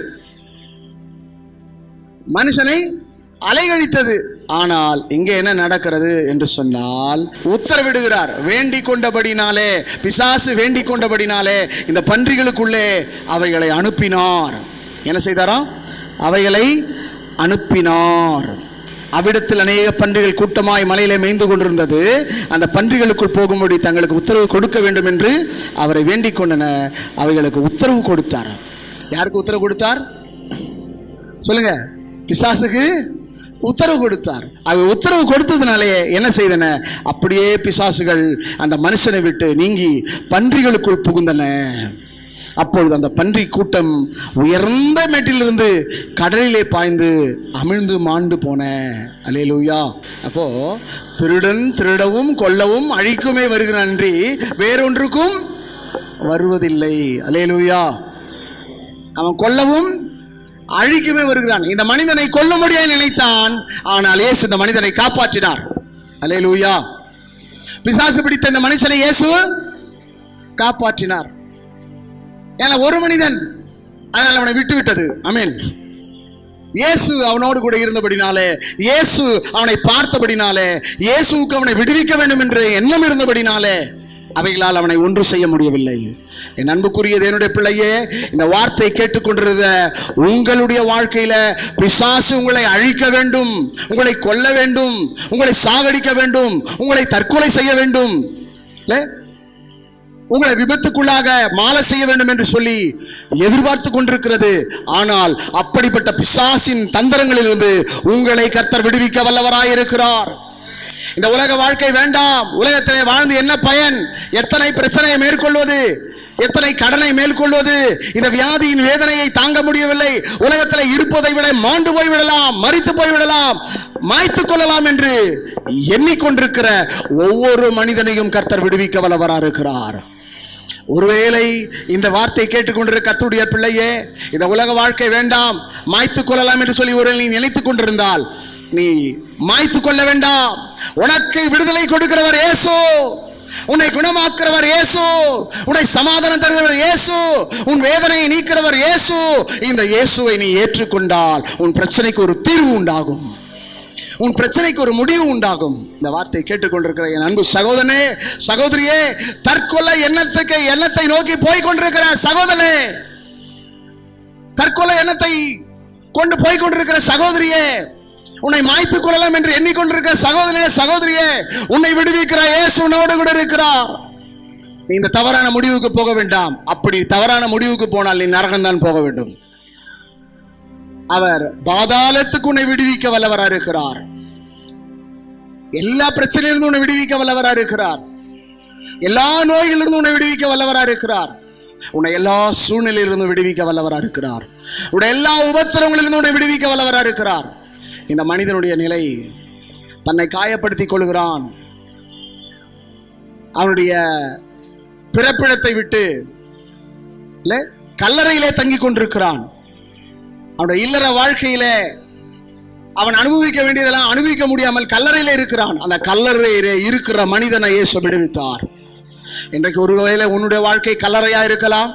மனுஷனை அலைகழித்தது. ஆனால் இங்கே என்ன நடக்கிறது என்று சொன்னால், உத்தரவிடுகிறார். வேண்டிக் கொண்டபடினாலே, பிசாசு வேண்டிக் கொண்டபடினாலே இந்த பன்றிகளுக்குள்ளே அவைகளை அனுப்பினார். என்ன செய்தாராம்? அவைகளை அனுப்பினார். அவ்விடத்தில் அநேக பன்றிகள் கூட்டமாய் மலையிலே மேய்ந்து கொண்டிருந்தது. அந்த பன்றிகளுக்குள் போகும்படி தங்களுக்கு உத்தரவு கொடுக்க வேண்டும் என்று அவரை வேண்டிக் கொண்டன. அவைகளுக்கு உத்தரவு கொடுத்தார். யாருக்கு உத்தரவு கொடுத்தார் சொல்லுங்க? பிசாசுக்கு உத்தரவு கொடுத்தார். அவர் உத்தரவு கொடுத்ததுனாலே என்ன செய்தன? அப்படியே பிசாசுகள் அந்த மனுஷனை விட்டு நீங்கி பன்றிகளுக்குள் புகுந்தன. அப்பொழுது அந்த பன்றி கூட்டம் உயர்ந்த மேட்டிலிருந்து கடலிலே பாய்ந்து அமிழ்ந்து மாண்டு போன. அல்லேலூயா. அப்போ திருடன் திருடவும் கொல்லவும் அழிக்குமே வருகிறான் அன்றி வேறொன்றுக்கும் வருவதில்லை. அல்லேலூயா. அவன் கொல்லவும் அழிக்குமே வருகிறான். இந்த மனிதனை கொல்லும்படியாய் நினைத்தான், ஆனால் இயேசு இந்த மனிதனை காப்பாற்றினார். அல்லேலூயா. பிசாசு பிடித்த இந்த மனுஷனை இயேசு காப்பாற்றினார். ஏன்னா ஒரு மனிதன், அதனால் அவனை விட்டு விட்டது. ஆமென். இயேசு அவனோடு கூட இருந்தபடினாலே, இயேசு அவனை பார்த்தபடினாலே, இயேசுவுக்கு அவனை விடுவிக்க வேண்டும் என்ற எண்ணம் இருந்தபடினாலே அவைகளால் அவனை ஒன்று செய்ய முடியவில்லை. என் அன்புக்குரிய தேவனுடைய பிள்ளையே, இந்த வார்த்தை கேட்டுக்கொண்டிருந்த உங்களுடைய வாழ்க்கையில பிசாசு உங்களை அழிக்க வேண்டும், உங்களை கொல்ல வேண்டும், உங்களை சாகடிக்க வேண்டும், உங்களை தற்கொலை செய்ய வேண்டும், உங்களை விபத்துக்குள்ளாக மாலை செய்ய வேண்டும் என்று சொல்லி எதிர்பார்த்து கொண்டிருக்கிறது. ஆனால் அப்படிப்பட்ட பிசாசின் தந்திரங்களிலிருந்து உங்களை கர்த்தர் விடுவிக்க வல்லவராயிருக்கிறார். இந்த உலக வாழ்க்கை வேண்டாம். உலகத்திலே வாழ்ந்து என்ன பயன்? எத்தனை பிரச்சனையை மேற்கொள்வது? எத்தனை கடனை மேற்கொள்வது, இந்த வியாதியின் வேதனையை தாங்க முடியவில்லை, உலகத்தில் இருப்பதை விட மாண்டு போய்விடலாம், மரித்து போய்விடலாம், மாய்த்து கொள்ளலாம் என்று எண்ணிக்கொண்டிருக்கிற ஒவ்வொரு மனிதனையும் கர்த்தர் விடுவிக்க வல்லவராக இருக்கிறார். ஒருவேளை இந்த வார்த்தை கேட்டுக்கொண்டிருக்க கர்த்தருடைய பிள்ளையே, இந்த உலக வாழ்க்கை வேண்டாம், மாய்த்து கொள்ளலாம் என்று சொல்லி ஒருவேளை நீ நினைத்துக் கொண்டிருந்தால் நீ மாய்த்து கொள்ள வேண்டாம். உனக்கு விடுதலை கொடுக்கிறவர் இயேசு, உன்னை குணமாக்குறவர் இயேசு, உன்னை சமாதானம் தருகிறவர் இயேசு, உன் வேதனையை நீக்கிறவர் இயேசு. இந்த இயேசுவை நீ ஏற்றுக்கொண்டால் உன் பிரச்சனைக்கு ஒரு தீர்வு உண்டாகும், உன் பிரச்சனைக்கு ஒரு முடிவு உண்டாகும். இந்த வார்த்தை கேட்டுக்கொண்டிருக்கிற என் அன்பு சகோதரனே, சகோதரியே, தற்கொலை எண்ணத்தை நோக்கி போய் கொண்டிருக்கிற சகோதரனே, தற்கொலை எண்ணத்தை கொண்டு போய் கொண்டிருக்கிற சகோதரியே, உன்னை மாய்த்துக் கொள்ளலாம் என்று எண்ணிக்கொண்டிருக்கிற சகோதரனே, சகோதரியே, உன்னை விடுவிக்கிற இயேசு உன்னோடு கூட இருக்கிறார். நீ இந்த தவறான முடிவுக்கு போக வேண்டாம். அப்படி தவறான முடிவுக்கு போனால் நீ நரகம்தான் போக வேண்டும். அவர் பாதாளத்துக்கு உன்னை விடுவிக்க வல்லவராக இருக்கிறார். எல்லா பிரச்சனையிலிருந்து உன்னை விடுவிக்க வல்லவராக இருக்கிறார். எல்லா நோயிலிருந்து உன்னை விடுவிக்க வல்லவராக இருக்கிறார். உன்னை எல்லா சூழ்நிலையிலிருந்து விடுவிக்க வல்லவராக இருக்கிறார். உன்னை எல்லா உபத்திரங்களிலிருந்து உன்னை விடுவிக்க வல்லவராக இருக்கிறார். இந்த மனிதனுடைய நிலை, தன்னை காயப்படுத்திக் கொள்கிறான், அவனுடைய பிறப்பிடத்தை விட்டு கல்லறையிலே தங்கிக் கொண்டிருக்கிறான். அவனுடைய இல்லற வாழ்க்கையிலே அவன் அனுபவிக்க வேண்டியதெல்லாம் அனுபவிக்க முடியாமல் கல்லறையிலே இருக்கிறான். அந்த கல்லறையிலே இருக்கிற மனிதனை இயேசு விடுவித்தார். இன்றைக்கு ஒருவேளை உன்னுடைய வாழ்க்கை கல்லறையா இருக்கலாம்,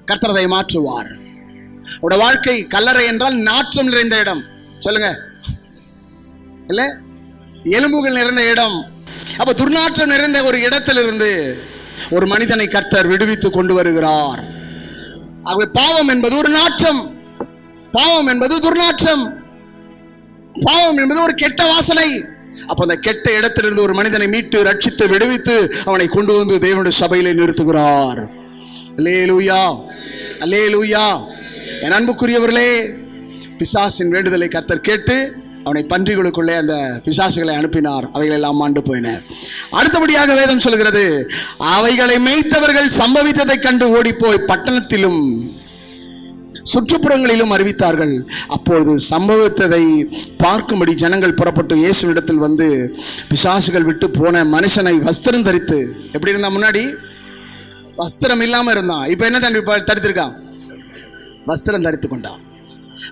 கர்த்தர் அதை மாற்றுவார். உன்னுடைய வாழ்க்கை கல்லறை என்றால் நாற்றம் நிறைந்த இடம், சொல்லுங்க இல்ல, எலும்புகள் நிறைந்த இடம். அப்ப துர்நாற்றம் நிறைந்த ஒரு இடத்திலிருந்து ஒரு மனிதனை கர்த்தர் விடுவித்து கொண்டு வருகிறார். ஆகவே பாவம் என்பது ஒரு நாற்றம், பாவம் என்பது துர்நாற்றம், பாவம் என்பது ஒரு கெட்ட வாசனை. அப்ப அந்த கெட்ட இடத்திலிருந்து ஒரு மனிதனை மீட்டு ரட்சித்து விடுவித்து அவனை கொண்டு வந்து தேவனுடைய சபையிலே நிறுத்துகிறார். அல்லேலூயா, அல்லேலூயா. என் அன்புக்குரியவர்களே, பிசாசின் வேண்டுதலை கர்த்தர் கேட்டு அவனை பன்றிகளுக்குள்ளே அந்த பிசாசுகளை அனுப்பினார். அவைகள் எல்லாம் மாண்டு போயின. அடுத்தபடியாக வேதம் சொல்கிறது, அவைகளை மேய்த்தவர்கள் சம்பவித்ததை கண்டு ஓடிப்போய் பட்டணத்திலும் சுற்றுப்புறங்களிலும் அறிவித்தார்கள். அப்பொழுது சம்பவித்ததை பார்க்கும்படி ஜனங்கள் புறப்பட்டு இயேசுவிடத்தில் வந்து பிசாசுகள் விட்டு போன மனுஷனை வஸ்திரம் தரித்து, எப்படி இருந்தான்? முன்னாடி வஸ்திரம் இல்லாம இருந்தான், இப்ப என்ன தரித்திருக்கான்? வஸ்திரம் தரித்து கொண்டான்.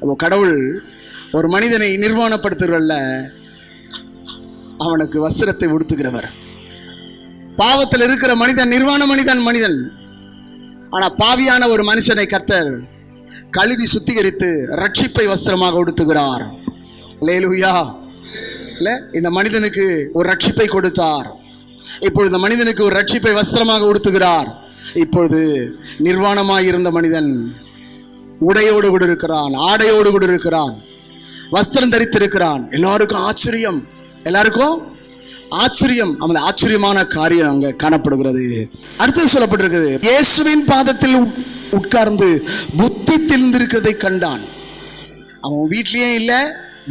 அப்போ கடவுள் ஒரு மனிதனை நிர்வாணப்படுத்துகிறல்ல, அவனுக்கு வஸ்திரத்தை உடுத்துகிறவர். பாவத்தில் இருக்கிற மனிதன் நிர்வாண மனிதன். ஆனா பாவியான ஒரு மனுஷனை கர்த்தர் கழுவி சுத்திகரித்து ரட்சிப்பை வஸ்திரமாக உடுத்துகிறார். அல்லேலூயா. இல்ல, இந்த மனிதனுக்கு ஒரு ரட்சிப்பை கொடுத்தார். இப்பொழுது இந்த மனிதனுக்கு ஒரு ரட்சிப்பை வஸ்திரமாக உடுத்துகிறார். இப்பொழுது நிர்வாணமாய் இருந்த மனிதன் உடையோடு கூட இருக்கிறான், ஆடையோடு கூட இருக்கிறான், வஸ்திரம் தரித்திருக்கிறான். எல்லாருக்கும் ஆச்சரியம், எல்லாருக்கும் ஆச்சரியம். அந்த ஆச்சரியமான காரியம் அங்க காணப்படுகிறது. அடுத்தது சொல்லப்பட்டிருக்கிறது, இயேசுவின் பாதத்தில் உட்கார்ந்து புத்தி தெரிந்திருக்கிறதை கண்டான். அவன் வீட்லயே இல்ல,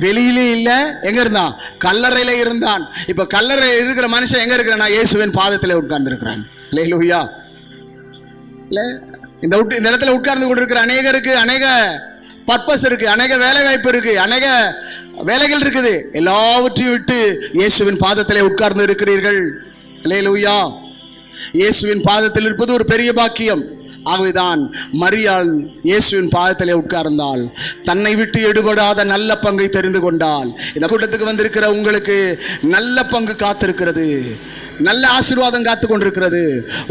வெளியிலே இல்ல, எங்க இருந்தான்? கல்லறையில இருந்தான். இப்ப கல்லறையில் இருக்கிற மனுஷன் எங்க இருக்கிறான்? இயேசுவின் பாதத்திலே உட்கார்ந்து இருக்கிறான். அல்லேலூயா. இல்ல, இந்த இடத்துல உட்கார்ந்து கொண்டிருக்கிற அநேகருக்கு அநேக பர்பஸ் இருக்கு, அநேக வேலை வாய்ப்பு இருக்கு, அநேக வேலைகள் இருக்குது. எல்லாவற்றையும் விட்டு இயேசுவின் பாதத்திலே உட்கார்ந்து இருக்கிறீர்கள். அல்லேலூயா. இயேசுவின் பாதத்தில் இருப்பது ஒரு பெரிய பாக்கியம். ஆகவேதான் மரியாள் இயேசுவின் பாதத்திலே உட்கார்ந்தால் தன்னை விட்டு எடுபடாத நல்ல பங்கை தெரிந்து கொண்டால். இந்த கூட்டத்துக்கு வந்திருக்கிற உங்களுக்கு நல்ல பங்கு காத்திருக்கிறது, நல்ல ஆசீர்வாதம் காத்து கொண்டிருக்கிறது,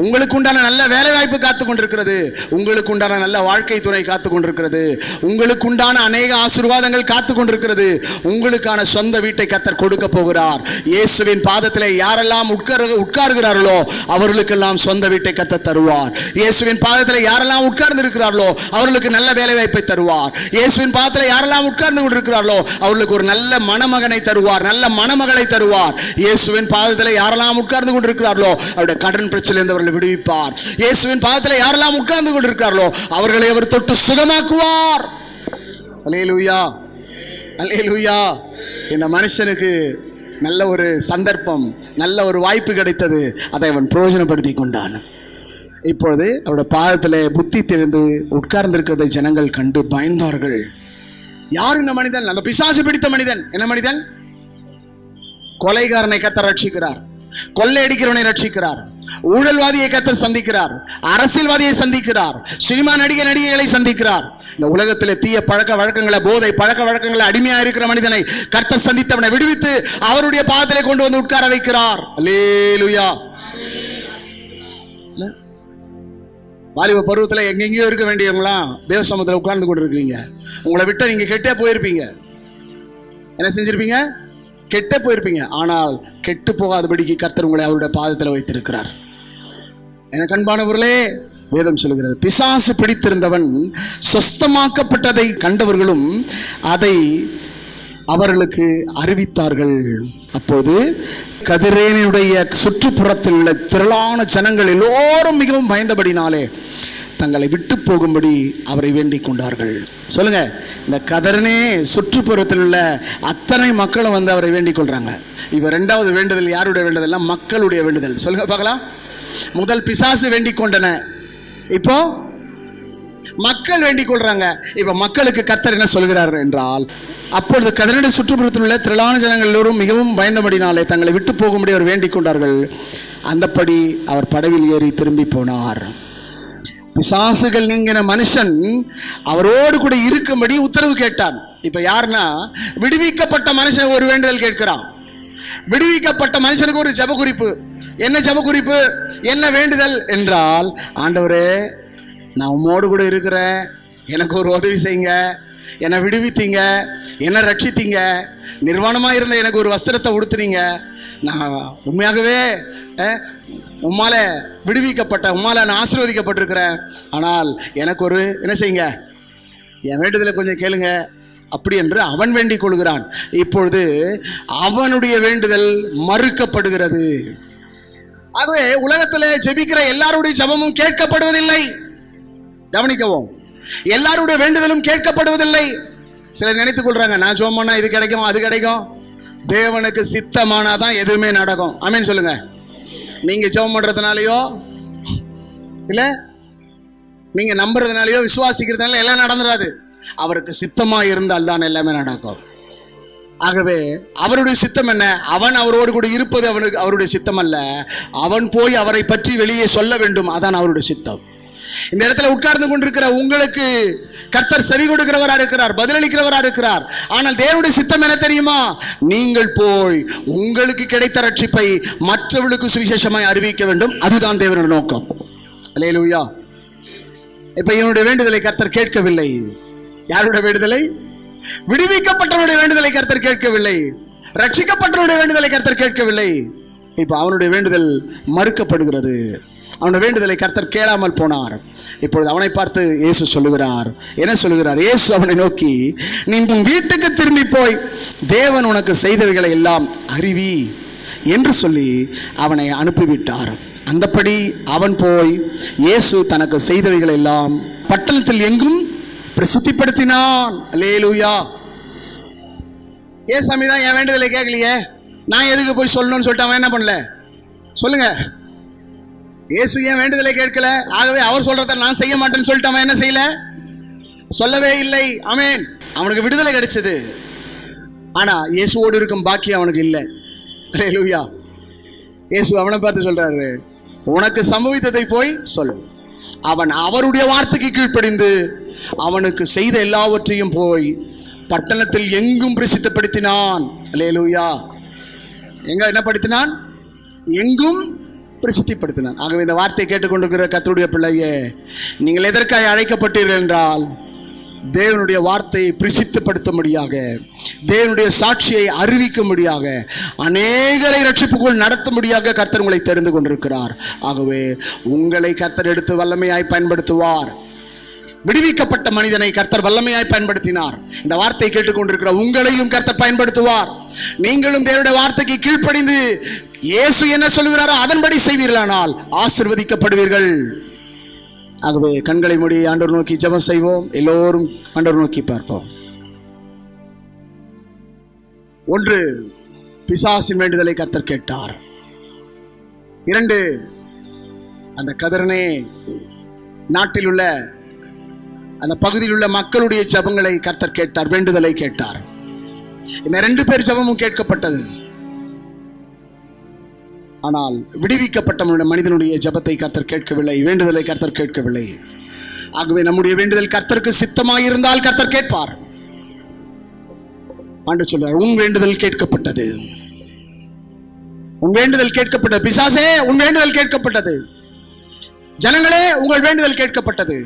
உங்களுக்கு உண்டான நல்ல வேலை வாய்ப்பு காத்து கொண்டிருக்கிறது, உங்களுக்கு உண்டான நல்ல வாழ்க்கை துணை காத்து கொண்டிருக்கிறது, உங்களுக்கு உண்டான அநேக ஆசீர்வாதங்கள் காத்து கொண்டிருக்கிறது. உங்களுக்கான சொந்த வீட்டை கர்த்தர் கொடுக்க போகிறார். இயேசுவின் பாதத்திலே யாரெல்லாம் உட்கார்கிறார்களோ அவர்களுக்கெல்லாம் சொந்த வீட்டை கர்த்தர் தருவார். இயேசுவின் பாதத்தில் யாரெல்லாம் உட்கார்ந்து இருக்கிறார்களோ அவர்களுக்கு நல்ல வேலை வாய்ப்பை தருவார். இயேசுவின் பாதத்தில் யாரெல்லாம் உட்கார்ந்து கொண்டிருக்கிறார்களோ அவர்களுக்கு ஒரு நல்ல மணமகனை தருவார், நல்ல மணமகளை தருவார். இயேசுவின் பாதத்தில் யாரெல்லாம் உட்கார்ந்து கொண்டிருக்கிறார்களோ அவருடைய கடன் பிரச்சனையிலிருந்து அவர்களை விடுவிப்பார். இயேசுவின் பாதத்தில் யாரெல்லாம் உட்கார்ந்து கொண்டிருக்கிறார்களோ அவர்களை அவர் தொட்டு சுகமாக்குவார். அல்லேலூயா, அல்லேலூயா. இந்த மனுஷனுக்கு நல்ல ஒரு சந்தர்ப்பம், நல்ல ஒரு வாய்ப்பு கிடைத்தது. அதை அவன் பிரயோஜனப்படுத்தி கொண்டான். இப்பொழுது அவருடைய பாதத்தில் புத்தி தெரிந்து உட்கார்ந்திருக்கிறதை ஜனங்கள் கண்டு பயந்தார்கள். யார் இந்த மனிதன்? அந்த பிசாசு பிடித்த மனிதன். என்ன மனிதன்? கொலைகாரனை கர்த்தர் ரட்சிக்கிறார், கொள்ளையடிக்கிறவனை ரட்சிக்கிறார், ஊழல்வாதியை கர்த்தர் சந்திக்கிறார், அரசியல்வாதியை சந்திக்கிறார், சினிமா நடிகைகளை சந்திக்கிறார். இந்த உலகத்திலே தீய பழக்க வழக்கங்களை, போதை பழக்க வழக்கங்களை அடிமையா இருக்கிற மனிதனை கர்த்தர் சந்தித்தவனை விடுவித்து அவருடைய பாதத்திலே கொண்டு வந்து உட்கார வைக்கிறார். அல்லேலூயா. வாலிப பருவத்தில் எங்கெங்கயோ இருக்க வேண்டியவங்களாம் தேவ சமூகத்தில் உட்கார்ந்து கொண்டு இருக்கிறீங்க. உங்களை விட்ட நீங்க கெட்டே போயிருப்பீங்க. என்ன செஞ்சிருப்பீங்க? கெட்டே போயிருப்பீங்க. ஆனால் கெட்டு போகாதபடிக்கு கர்த்தர் உங்களை அவருடைய பாதத்தில் வைத்திருக்கிறார். எனக்கு அன்பானவர்களே, வேதம் சொல்கிறது, பிசாசு பிடித்திருந்தவன் சொஸ்தமாக்கப்பட்டதை கண்டவர்களும் அதை அவர்களுக்கு அறிவித்தார்கள். அப்போது கதிரேனுடைய சுற்றுப்புறத்தில் உள்ள திரளான ஜனங்கள் எல்லோரும் மிகவும் பயந்தபடினாலே தங்களை விட்டு போகும்படி அவரை வேண்டிக் கொண்டார்கள். சொல்லுங்க, இந்த கதிரனே சுற்றுப்புறத்தில் உள்ள அத்தனை மக்களும் வந்து அவரை வேண்டிக் கொள்றாங்க. இப்ப ரெண்டாவது வேண்டுதல் யாருடைய வேண்டுதல்? மக்களுடைய வேண்டுதல். சொல்லுங்க பார்க்கலாம். முதல் பிசாசு வேண்டிக் கொண்டன, இப்போ மக்கள் வேண்டிக் கொள்றாங்க. இப்ப மக்களுக்கு கர்த்தர் என்ன சொல்கிறார் என்றால், அப்பொழுது கதிரனுடைய சுற்றுப்புறத்தில் உள்ள திரளான ஜனங்கள் எல்லோரும் மிகவும் பயந்தபடினாலே தங்களை விட்டு போகும்படி அவர் வேண்டிக் கொண்டார்கள். அந்தப்படி அவர் படவில் ஏறி திரும்பி போனார். பிசாசுகள் நீங்கின மனுஷன் அவரோடு கூட இருக்கும்படி உத்தரவு கேட்டான். இப்ப யாருன்னா, விடுவிக்கப்பட்ட மனுஷன் ஒரு வேண்டுதல் கேட்கிறான். விடுவிக்கப்பட்ட மனுஷனுக்கு ஒரு ஜெப குறிப்பு. என்ன ஜெப குறிப்பு, என்ன வேண்டுதல் என்றால், ஆண்டவரே நான் உம்மோடு கூட இருக்கிறேன், எனக்கு ஒரு உதவி செய்யுங்க, என்னை விடுவித்தீங்க, என்னை ரட்சித்தீங்க, நிர்வாணமாக இருந்த எனக்கு ஒரு வஸ்திரத்தை உடுத்துனீங்க, நான் உண்மையாகவே உம்மால விடுவிக்கப்பட்ட, உம்மால நான் ஆசீர்வதிக்கப்பட்டிருக்கிறேன், ஆனால் எனக்கு ஒரு என்ன செய்யுங்க, என் வேண்டுதலை கொஞ்சம் கேளுங்க அப்படி என்று அவன் வேண்டிக் கொள்கிறான். இப்பொழுது அவனுடைய வேண்டுதல் மறுக்கப்படுகிறது. ஆகவே உலகத்தில் ஜெபிக்கிற எல்லாருடைய ஜெபமும் கேட்கப்படுவதில்லை. கவனிக்கவும், எல்லாருடைய வேண்டுதலும் கேட்கப்படுவதில்லை. சிலர் நினைத்துக் கொள்றாங்க, நான் ஜெபம் பண்ணா இது கிடைக்கும் அது கிடைக்கும். தேவனுக்கு சித்தமானாதான் எதுவுமே நடக்கும். ஆமென் சொல்லுங்க. நீங்க ஜெபம் பண்றதுனாலயோ இல்ல நீங்க நம்புறதுனாலயோ விசுவாசிக்கிறதுனால எல்லாம் நடந்துடாது. அவருக்கு சித்தமா இருந்தால் தான் எல்லாமே நடக்கும். ஆகவே அவருடைய சித்தம் என்ன? அவன் அவரோடு கூட இருப்பது அவனுக்கு அவருடைய சித்தம் அல்ல. அவன் போய் அவரை பற்றி வெளியே சொல்ல வேண்டும், அதான் அவருடைய சித்தம். இந்த இடத்துல உட்கார்ந்து கொண்டிருக்கிற உங்களுக்கு கர்த்தர் செவி கொடுக்கிறவரா இருக்கிறார், பதிலளிக்கிறவரா இருக்கிறார். ஆனால் தேவனுடைய சித்தம் என்ன தெரியுமா? நீங்கள் போய் உங்களுக்கு கிடைத்த ரட்சிப்பை மற்றவர்களுக்கு சுவிசேஷமாய் அறிவிக்க வேண்டும். அதுதான் தேவனுடைய நோக்கம். அல்லேலூயா. இப்ப இவனுடைய வேண்டுதலை கர்த்தர் கேட்கவில்லை. யாருடைய வேண்டுதலை? விடுவிக்கப்பட்டவனுடைய வேண்டுதலை கர்த்தர் கேட்கவில்லை. ரட்சிக்கப்பட்டவனுடைய வேண்டுதலை கர்த்தர் கேட்கவில்லை. இப்ப அவனுடைய வேண்டுதல் மறுக்கப்படுகிறது. அவனுடைய வேண்டுதலை கர்த்தர் கேளாமல் போனார். இப்பொழுது அவனை பார்த்து இயேசு சொல்லுகிறார். என்ன சொல்லுகிறார்? இயேசு அவனை நோக்கி, நீ உன் வீட்டுக்கு திரும்பி போய் தேவன் உனக்கு செய்தவைகளை எல்லாம் அறிவி என்று சொல்லி அவனை அனுப்பிவிட்டார். அந்தப்படி அவன் போய் இயேசு தனக்கு செய்தவைகளை எல்லாம் பட்டணத்தில் எங்கும் பிரசித்திப்படுத்தினான். அல்லேலூயா. ஏசாமி தான் என் வேண்டுதலை கேட்கலையே, நான் எதுக்கு போய் சொல்லணும்னு சொல்லிட்டு அவன் என்ன பண்ணல? சொல்லுங்க. இயேசு ஏன் வேண்டுதலை கேட்கல? ஆகவே அவர் சொல்றத நான் செய்ய மாட்டேன்னு சொல்லிட்டு அவன் என்ன செய்யல? சொல்லவே இல்லை. ஆமென். அவனுக்கு விடுதலை கிடைச்சது. ஆனா இயேசுவோடு இருக்கும் பாக்கி அவனுக்கு இல்லை. அல்லேலூயா. இயேசு அவனை பார்த்து சொல்றாரு, உனக்கு சம்பவித்ததை போய் சொல். அவன் அவருடைய வார்த்தைக்கு கீழ்ப்படிந்து அவனுக்கு செய்த எல்லாவற்றையும் போய் பட்டணத்தில் எங்கும் பிரசித்தப்படுத்தினான். அல்லேலூயா. எங்க என்ன படுத்தினான்? எங்கும் பிரசித்திப்படுத்தினான். ஆகவே இந்த வார்த்தையை கேட்டுக்கொண்டிருக்கிற கர்த்தருடைய பிள்ளையே, நீங்கள் எதற்காக அழைக்கப்பட்டீர்கள் என்றால், தேவனுடைய வார்த்தையை பிரசித்தப்படுத்தும்படியாக, தேவனுடைய சாட்சியை அறிவிக்கும்படியாக, அநேகரை ரட்சிப்புக்குள் நடத்தும்படியாக கர்த்தர் உங்களை தெரிந்து கொண்டிருக்கிறார். ஆகவே உங்களை கர்த்தர் எடுத்து வல்லமையாய் பயன்படுத்துவார். விடுவிக்கப்பட்ட மனிதனை கர்த்தர் வல்லமையாய் பயன்படுத்தினார். இந்த வார்த்தையை கேட்டுக்கொண்டிருக்கிற உங்களையும் கர்த்தர் பயன்படுத்துவார். நீங்களும் தேவனுடைய வார்த்தைக்கு கீழ்ப்படிந்து இயேசு என்ன சொல்கிறாரோ அதன்படி செய்வீர்களானால் ஆசீர்வதிக்கப்படுவீர்கள். ஆகவே கண்களை மூடி ஆண்டவர் நோக்கி ஜெபம் செய்வோம். எல்லோரும் ஆண்டவர் நோக்கி பார்ப்போம். 1, பிசாசின் வேண்டுதலை கர்த்தர் கேட்டார். 2, அந்த கதரனே நாட்டில் உள்ள அந்த பகுதியில் உள்ள மக்களுடைய ஜெபங்களை கர்த்தர் கேட்டார், வேண்டுதலை கேட்டார். இந்த 2 பேர் ஜெபமும் கேட்கப்பட்டது. ஆனால் விடுவிக்கப்பட்ட மனிதனுடைய ஜெபத்தை கர்த்தர் கேட்கவில்லை, வேண்டுதலை கர்த்தர் கேட்கவில்லை. ஆகவே நம்முடைய வேண்டுதல் கர்த்தருக்கு சித்தமாயிருந்தால் கர்த்தர் கேட்பார். ஆண்டவர் சொல்றார், உன் வேண்டுதல் கேட்கப்பட்டது, உன் வேண்டுதல் கேட்கப்பட்டது. பிசாசே, உன் வேண்டுதல் கேட்கப்பட்டது. ஜனங்களே, உங்கள் வேண்டுதல் கேட்கப்பட்டது.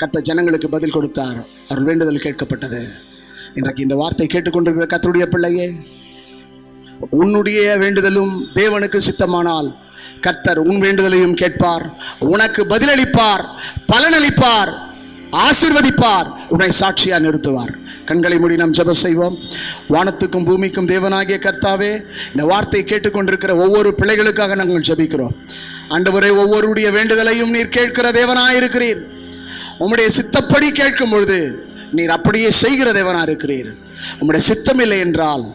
கர்த்தர் ஜனங்களுக்கு பதில் கொடுத்தார், அவர் வேண்டுதல் கேட்கப்பட்டது. இன்றைக்கு இந்த வார்த்தை கேட்டுக்கொண்டிருக்கிற கர்த்தருடைய பிள்ளையே, உன்னுடைய வேண்டுதலும் தேவனுக்கு சித்தமானால் கர்த்தர் உன் வேண்டுதலையும் கேட்பார், உனக்கு பதிலளிப்பார், பலனளிப்பார், ஆசீர்வதிப்பார், உன்னை சாட்சியா நிறுத்துவார். கண்களை மூடி நாம் ஜெபம் செய்வோம். வானத்துக்கும் பூமிக்கும் தேவனாகிய கர்த்தாவே, இந்த வார்த்தையை கேட்டுக்கொண்டிருக்கிற ஒவ்வொரு பிள்ளைகளுக்காக நாங்கள் ஜெபிக்கிறோம். ஆண்டவரே, ஒவ்வொருடைய வேண்டுதலையும் நீர் கேட்கிற தேவனாயிருக்கிறீர். உம்முடைய சித்தப்படி கேட்கும் பொழுது நீர் அப்படியே செய்கிற தேவனாயிருக்கிறீர். உம்முடைய சித்தம் இல்லை என்றால்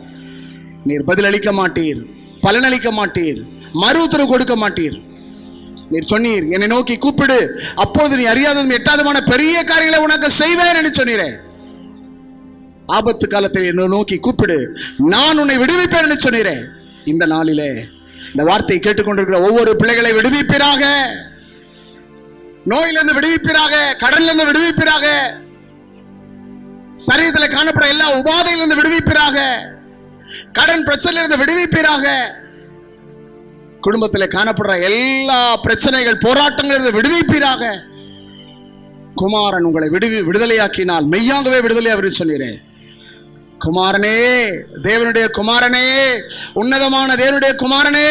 நீர் பதிலளிக்க மாட்டீர், பலனளிக்க மாட்டீர், மறு உத்தரவு கொடுக்க மாட்டீர். நீர் சொன்னீர், என்னை நோக்கி கூப்பிடு, அப்போது நீ அறியாததும் எட்டாதமான பெரிய காரியங்களை உனக்கு செய்வேன் என்று சொன்னீரே. ஆபத்து காலத்தில் என்னை நோக்கி கூப்பிடு, நான் உன்னை விடுவிப்பேன் என்று சொன்னீரே. இந்த நாளிலே இந்த வார்த்தையை கேட்டுக்கொண்டிருக்கிற ஒவ்வொரு பிள்ளைகளை விடுவிப்பீராக, நோயிலிருந்து விடுவிப்பீராக, கடலிலிருந்து விடுவிப்பீராக, சரீரத்தில் காணப்படுற எல்லா உபாதையிலிருந்து விடுவிப்பீராக, கடன் பிரச்சனையிலிருந்து விடுவிப்பீராக, குடும்பத்தில் காணப்படுற எல்லா பிரச்சனைகள் போராட்டங்களிலிருந்து விடுவிப்பீராக. குமாரன் உங்களை விடுதலையாக்கினால் மெய்யாகவே விடுதலையாக சொன்னீரே. குமாரனே, தேவனுடைய குமாரனே, உன்னதமான தேவனுடைய குமாரனே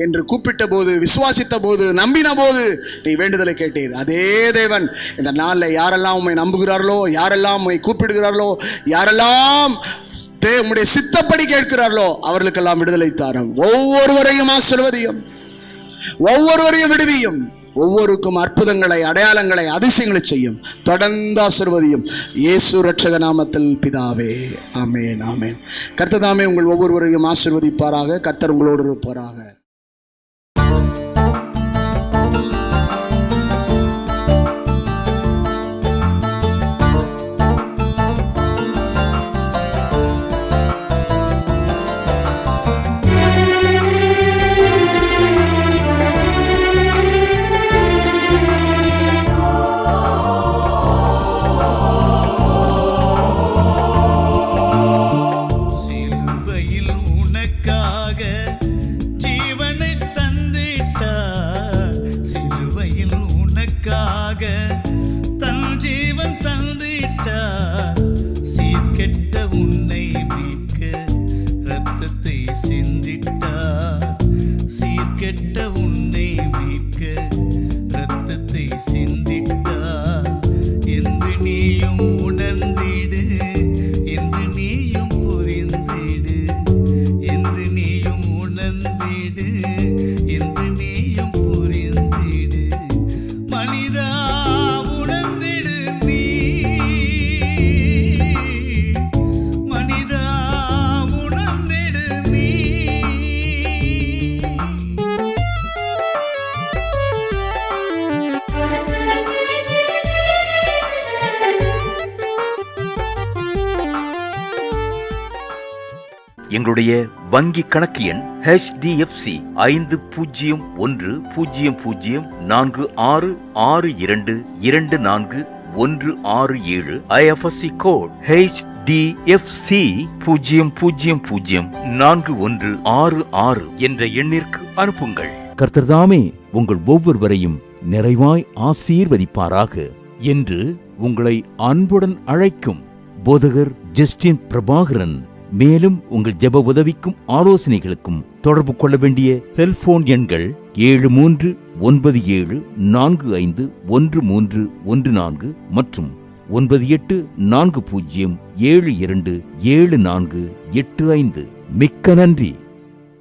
என்று கூப்பிட்ட போது, விசுவாசித்த போது, நம்பின போது நீ வேண்டுதலை கேட்டீர். அதே தேவன் இந்த நாளில் யாரெல்லாம் உம்மை நம்புகிறார்களோ, யாரெல்லாம் உம்மை கூப்பிடுகிறார்களோ, யாரெல்லாம் உம்முடைய சித்தப்படி கேட்கிறார்களோ அவர்களுக்கெல்லாம் விடுதலை தாரும். ஒவ்வொருவரையும் ஆசீர்வதியும், ஒவ்வொருவரையும் விடுவியும், ஒவ்வொருக்கும் அற்புதங்களை, அடையாளங்களை, அதிசயங்களை செய்யும். தொடர்ந்து ஆசீர்வதியும். இயேசு இரட்சக நாமத்தில் பிதாவே, ஆமென், ஆமென். கர்த்தர் தாமே உங்கள் ஒவ்வொருவரையும் ஆசீர்வதிப்பாராக. கர்த்தர் உங்களோடு இருப்பாராக. எங்களுடைய வங்கி கணக்கு எண் HDFC 50004662241667. IFSC கோட் HDFC 00004166 என்ற எண்ணிற்கு அனுப்புங்கள். கர்த்தர்தாமே உங்கள் ஒவ்வொருவரையும் நிறைவாய் ஆசீர்வதிப்பாராக என்று உங்களை அன்புடன் அழைக்கும் போதகர் ஜஸ்டின் பிரபாகரன். மேலும் உங்கள் ஜெப உதவிக்கும் ஆலோசனைகளுக்கும் தொடர்பு கொள்ள வேண்டிய செல்போன் எண்கள் 7394541314 மற்றும் 9840727485. மிக்க நன்றி.